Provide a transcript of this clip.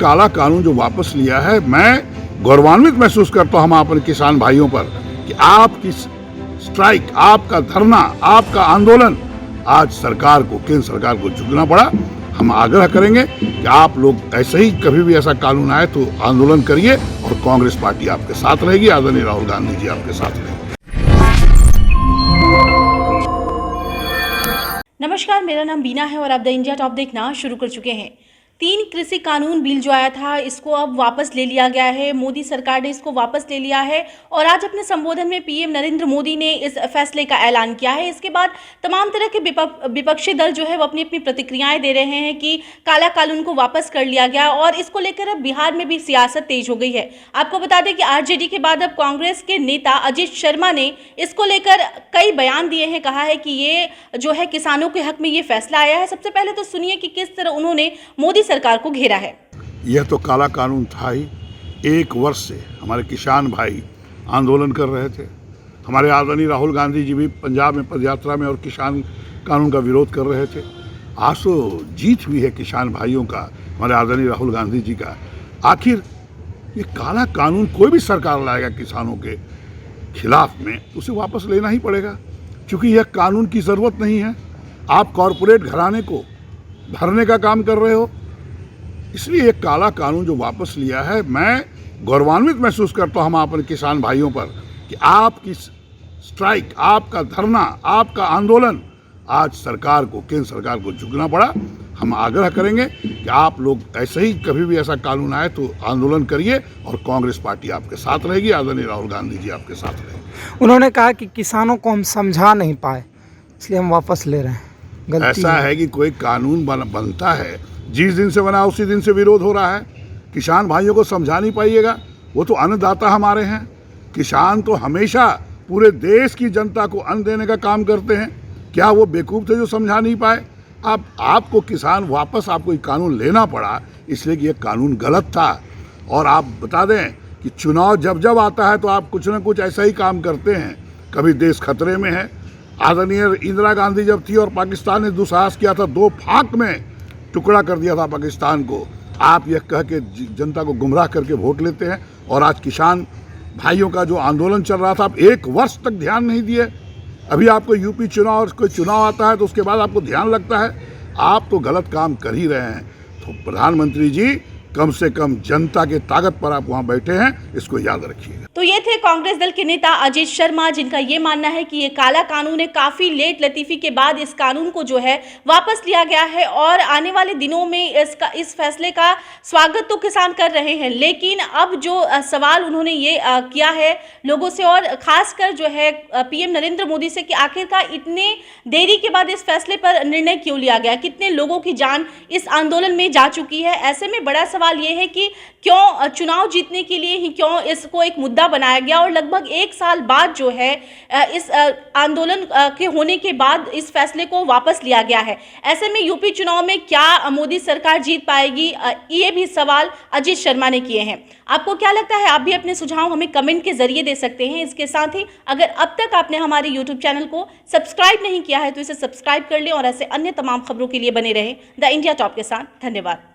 काला कानून जो वापस लिया है, मैं गौरवान्वित महसूस करता हूं हम अपने किसान भाइयों पर कि आपकी स्ट्राइक, आपका धरना, आपका आंदोलन आज सरकार को, केंद्र सरकार को झुकना पड़ा। हम आग्रह करेंगे कि आप लोग ऐसे ही कभी भी ऐसा कानून आए तो आंदोलन करिए और कांग्रेस पार्टी आपके साथ रहेगी, आदरणीय राहुल गांधी जी आपके साथ रहेंगे। नमस्कार, मेरा नाम बीना है और आप द इंडिया टॉप देखना शुरू कर चुके हैं। 3 कृषि कानून बिल जो आया था, इसको अब वापस ले लिया गया है। मोदी सरकार ने इसको वापस ले लिया है और आज अपने संबोधन में पीएम नरेंद्र मोदी ने इस फैसले का ऐलान किया है। इसके बाद तमाम तरह के विपक्षी दल जो है वो अपनी अपनी प्रतिक्रियाएं दे रहे हैं कि काला कानून को वापस कर लिया गया और इसको लेकर अब बिहार में भी सियासत तेज हो गई है। आपको बता दें कि आरजेडी के बाद अब कांग्रेस के नेता अजीत शर्मा ने इसको लेकर कई बयान दिए हैं। कहा है कि ये जो है किसानों के हक में ये फैसला आया है। सबसे पहले तो सुनिए कि किस तरह उन्होंने मोदी सरकार को घेरा है। यह तो काला कानून था ही। 1 वर्ष से हमारे किसान भाई आंदोलन कर रहे थे। हमारे आदरणीय राहुल गांधी जी भी पंजाब में पदयात्रा में और किसान कानून का विरोध कर रहे थे। आज तो जीत हुई है किसान भाइयों का, हमारे आदरणीय राहुल गांधी जी का। आखिर ये काला कानून कोई भी सरकार लाएगा किसानों के खिलाफ में, उसे वापस लेना ही पड़ेगा, क्योंकि यह कानून की ज़रूरत नहीं है। आप कॉरपोरेट घराने को भरने का काम कर रहे हो, इसलिए ये काला कानून जो वापस लिया है, मैं गौरवान्वित महसूस करता हूं हम अपने किसान भाइयों पर कि आपकी स्ट्राइक, आपका धरना, आपका आंदोलन आज सरकार को, केंद्र सरकार को झुकना पड़ा। हम आग्रह करेंगे कि आप लोग ऐसे ही कभी भी ऐसा कानून आए तो आंदोलन करिए और कांग्रेस पार्टी आपके साथ रहेगी, आदरणीय राहुल गांधी जी आपके साथ रहेंगे। उन्होंने कहा कि किसानों को हम समझा नहीं पाए, इसलिए हम वापस ले रहे हैं। ऐसा है कि कोई कानून बनता है, जिस दिन से बना उसी दिन से विरोध हो रहा है। किसान भाइयों को समझा नहीं पाइएगा, वो तो अन्नदाता हमारे हैं। किसान तो हमेशा पूरे देश की जनता को अन्न देने का काम करते हैं। क्या वो बेवकूफ़ थे जो समझा नहीं पाए? अब आपको किसान वापस आपको ये कानून लेना पड़ा, इसलिए कि ये कानून गलत था। और आप बता दें कि चुनाव जब जब आता है तो आप कुछ ना कुछ ऐसा ही काम करते हैं। कभी देश खतरे में है। आदरणीय इंदिरा गांधी जब थी और पाकिस्तान ने दुस्साहस किया था, 2 फाक में टुकड़ा कर दिया था पाकिस्तान को। आप यह कह के जनता को गुमराह करके वोट लेते हैं। और आज किसान भाइयों का जो आंदोलन चल रहा था, आप 1 वर्ष तक ध्यान नहीं दिए। अभी आपको यूपी चुनाव और कोई चुनाव आता है तो उसके बाद आपको ध्यान लगता है। आप तो गलत काम कर ही रहे हैं। तो प्रधानमंत्री जी, कम से कम जनता के ताकत पर आप वहां बैठे हैं, इसको याद रखिएगा। तो ये थे कांग्रेस दल के नेता अजीत शर्मा, जिनका ये मानना है कि ये काला कानून है। काफी लेट लतीफी के बाद इस कानून को जो है वापस लिया गया है और आने वाले दिनों में इस फैसले का स्वागत तो किसान कर रहे हैं, लेकिन अब जो सवाल उन्होंने ये किया है लोगों से और खासकर जो है पीएम नरेंद्र मोदी से कि आखिरकार इतने देरी के बाद इस फैसले पर निर्णय क्यों लिया गया, कितने लोगों की जान इस आंदोलन में जा चुकी है। ऐसे में बड़ा सवाल ये है कि क्यों चुनाव जीतने के लिए ही क्यों इसको एक मुद्दा बनाया गया और लगभग 1 साल बाद जो है इस आंदोलन के होने के बाद इस फैसले को वापस लिया गया है। ऐसे में यूपी चुनाव में क्या मोदी सरकार जीत पाएगी, ये भी सवाल अजीत शर्मा ने किए हैं। आपको क्या लगता है? आप भी अपने सुझाव हमें कमेंट के जरिए दे सकते हैं। इसके साथ ही अगर अब तक आपने हमारे यूट्यूब चैनल को सब्सक्राइब नहीं किया है तो इसे सब्सक्राइब कर लें और ऐसे अन्य तमाम खबरों के लिए बने रहें द इंडिया टॉप के साथ। धन्यवाद।